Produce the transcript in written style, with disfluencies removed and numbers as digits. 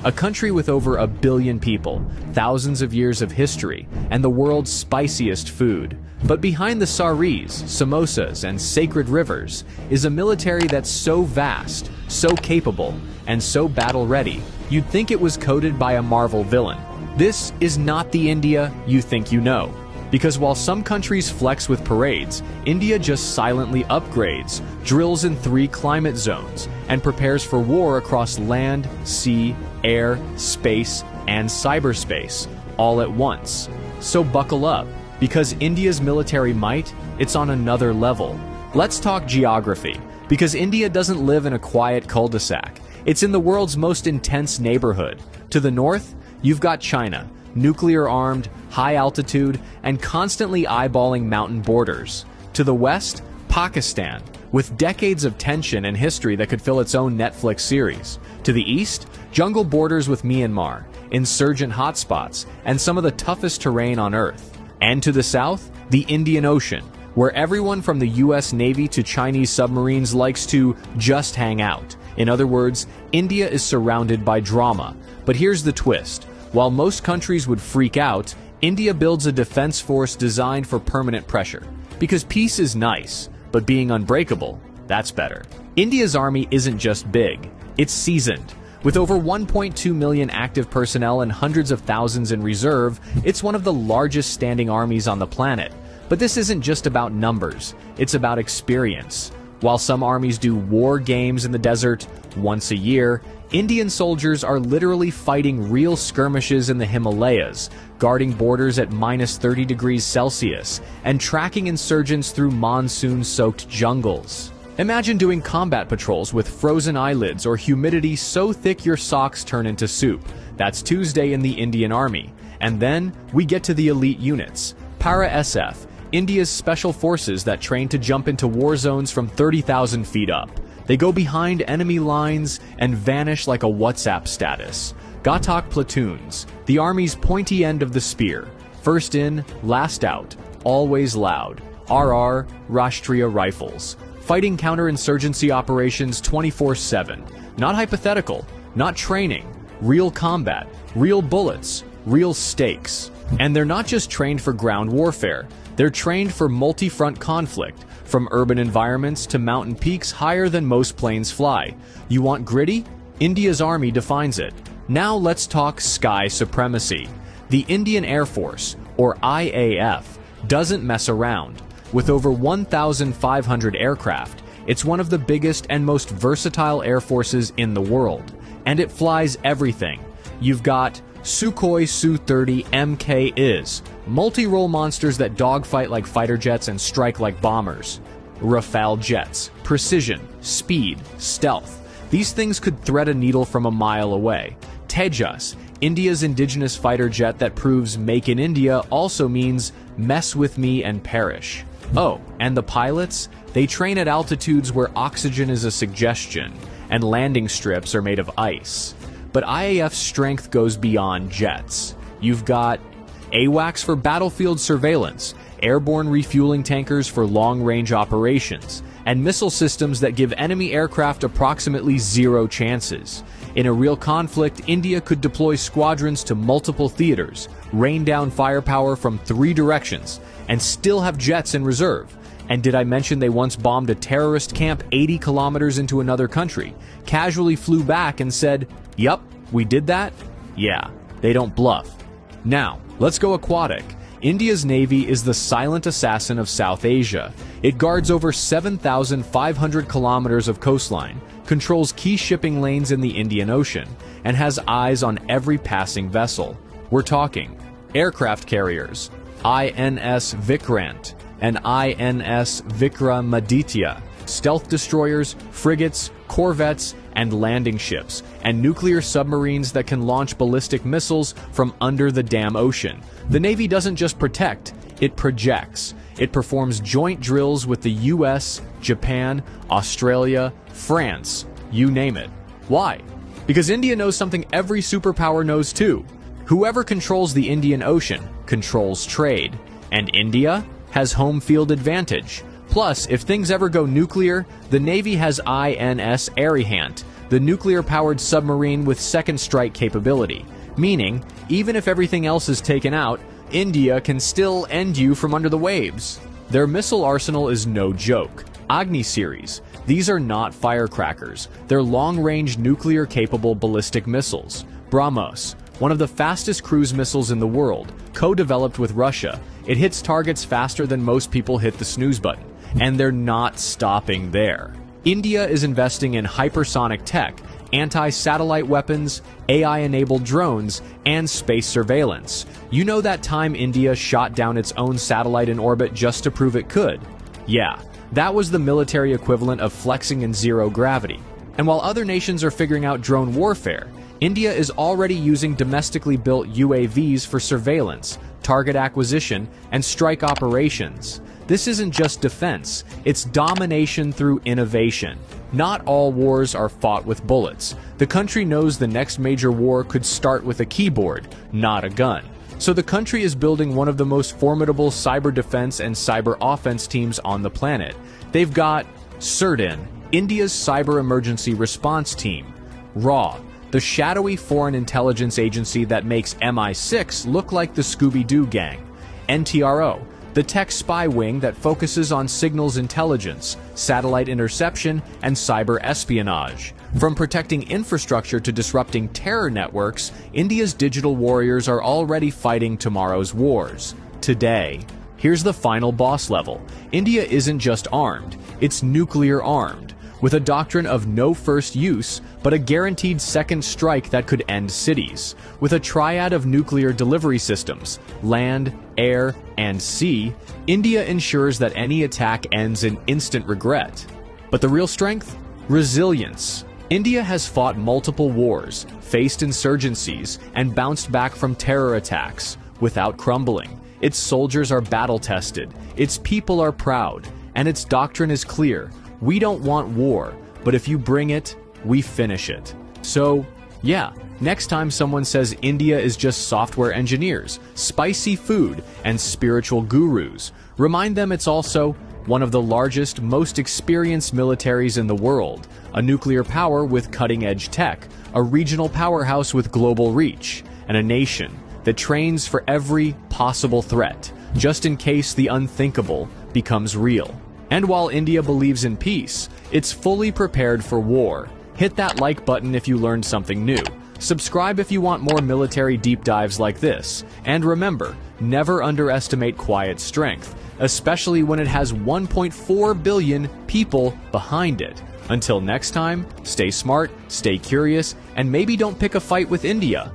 A country with over 1 billion people, thousands of years of history, and the world's spiciest food. But behind the saris, samosas, and sacred rivers is a military that's so vast, so capable, and so battle-ready, you'd think it was coded by a Marvel villain. This is not the India you think you know. Because while some countries flex with parades, India just silently upgrades, drills in 3 climate zones, and prepares for war across land, sea, air, space, and cyberspace, all at once. So buckle up, because India's military might, it's on another level. Let's talk geography, because India doesn't live in a quiet cul-de-sac. It's in the world's most intense neighborhood. To the north, you've got China, nuclear-armed, high-altitude, and constantly eyeballing mountain borders. To the west, Pakistan, with decades of tension and history that could fill its own Netflix series. To the east, jungle borders with Myanmar, insurgent hotspots, and some of the toughest terrain on Earth. And to the south, the Indian Ocean, where everyone from the US Navy to Chinese submarines likes to just hang out. In other words, India is surrounded by drama. But here's the twist. While most countries would freak out, India builds a defense force designed for permanent pressure. Because peace is nice, but being unbreakable, that's better. India's army isn't just big, it's seasoned. With over 1.2 million active personnel and hundreds of thousands in reserve, it's one of the largest standing armies on the planet. But this isn't just about numbers, it's about experience. While some armies do war games in the desert once a year, Indian soldiers are literally fighting real skirmishes in the Himalayas, guarding borders at -30 degrees Celsius, and tracking insurgents through monsoon-soaked jungles. Imagine doing combat patrols with frozen eyelids or humidity so thick your socks turn into soup. That's Tuesday in the Indian Army. And then we get to the elite units. Para-SF, India's special forces that train to jump into war zones from 30,000 feet up. They go behind enemy lines and vanish like a WhatsApp status. Ghatak platoons, the army's pointy end of the spear. First in, last out, always loud. RR, Rashtriya Rifles. Fighting counterinsurgency operations 24/7. Not hypothetical, not training. Real combat, real bullets, real stakes. And they're not just trained for ground warfare. They're trained for multi-front conflict, from urban environments to mountain peaks higher than most planes fly. You want gritty? India's army defines it. Now let's talk sky supremacy. The Indian Air Force, or IAF, doesn't mess around. With over 1,500 aircraft, it's one of the biggest and most versatile air forces in the world. And it flies everything. You've got Sukhoi Su-30 MK-IS, multi-role monsters that dogfight like fighter jets and strike like bombers. Rafale jets, precision, speed, stealth. These things could thread a needle from a mile away. Tejas, India's indigenous fighter jet that proves "Make in India" also means mess with me and perish. Oh, and the pilots? They train at altitudes where oxygen is a suggestion, and landing strips are made of ice. But IAF's strength goes beyond jets. You've got AWACS for battlefield surveillance, airborne refueling tankers for long-range operations, and missile systems that give enemy aircraft approximately 0 chances. In a real conflict, India could deploy squadrons to multiple theaters, rain down firepower from 3 directions, and still have jets in reserve. And did I mention they once bombed a terrorist camp 80 kilometers into another country, casually flew back and said, "Yup, we did that"? Yeah, they don't bluff. Now, let's go aquatic. India's Navy is the silent assassin of South Asia. It guards over 7,500 kilometers of coastline, controls key shipping lanes in the Indian Ocean, and has eyes on every passing vessel. We're talking aircraft carriers, INS Vikrant and INS Vikramaditya, stealth destroyers, frigates, corvettes, and landing ships, and nuclear submarines that can launch ballistic missiles from under the damn ocean. The Navy doesn't just protect, it projects. It performs joint drills with the US, Japan, Australia, France, you name it. Why? Because India knows something every superpower knows too. Whoever controls the Indian Ocean controls trade, and India has home field advantage. Plus, if things ever go nuclear, the Navy has INS Arihant, the nuclear-powered submarine with second strike capability, meaning, even if everything else is taken out, India can still end you from under the waves. Their missile arsenal is no joke. Agni series. These are not firecrackers. They're long-range nuclear-capable ballistic missiles. BrahMos, one of the fastest cruise missiles in the world, co-developed with Russia. It hits targets faster than most people hit the snooze button. And they're not stopping there. India is investing in hypersonic tech, anti-satellite weapons, AI-enabled drones, and space surveillance. You know that time India shot down its own satellite in orbit just to prove it could? Yeah, that was the military equivalent of flexing in zero gravity. And while other nations are figuring out drone warfare, India is already using domestically built UAVs for surveillance, target acquisition, and strike operations. This isn't just defense, it's domination through innovation. Not all wars are fought with bullets. The country knows the next major war could start with a keyboard, not a gun. So the country is building one of the most formidable cyber defense and cyber offense teams on the planet. They've got CERTIN, India's Cyber Emergency Response Team, RAW, the shadowy foreign intelligence agency that makes MI6 look like the Scooby-Doo gang, NTRO, the tech spy wing that focuses on signals intelligence, satellite interception, and cyber espionage. From protecting infrastructure to disrupting terror networks, India's digital warriors are already fighting tomorrow's wars. Today. Here's the final boss level. India isn't just armed, it's nuclear armed, with a doctrine of no first use, but a guaranteed second strike that could end cities. With a triad of nuclear delivery systems, land, air, and sea, India ensures that any attack ends in instant regret. But the real strength? Resilience. India has fought multiple wars, faced insurgencies, and bounced back from terror attacks without crumbling. Its soldiers are battle-tested, its people are proud, and its doctrine is clear. We don't want war, but if you bring it, we finish it. So, yeah, next time someone says India is just software engineers, spicy food, and spiritual gurus, remind them it's also one of the largest, most experienced militaries in the world, a nuclear power with cutting-edge tech, a regional powerhouse with global reach, and a nation that trains for every possible threat, just in case the unthinkable becomes real. And while India believes in peace, it's fully prepared for war. Hit that like button if you learned something new. Subscribe if you want more military deep dives like this. And remember, never underestimate quiet strength, especially when it has 1.4 billion people behind it. Until next time, stay smart, stay curious, and maybe don't pick a fight with India.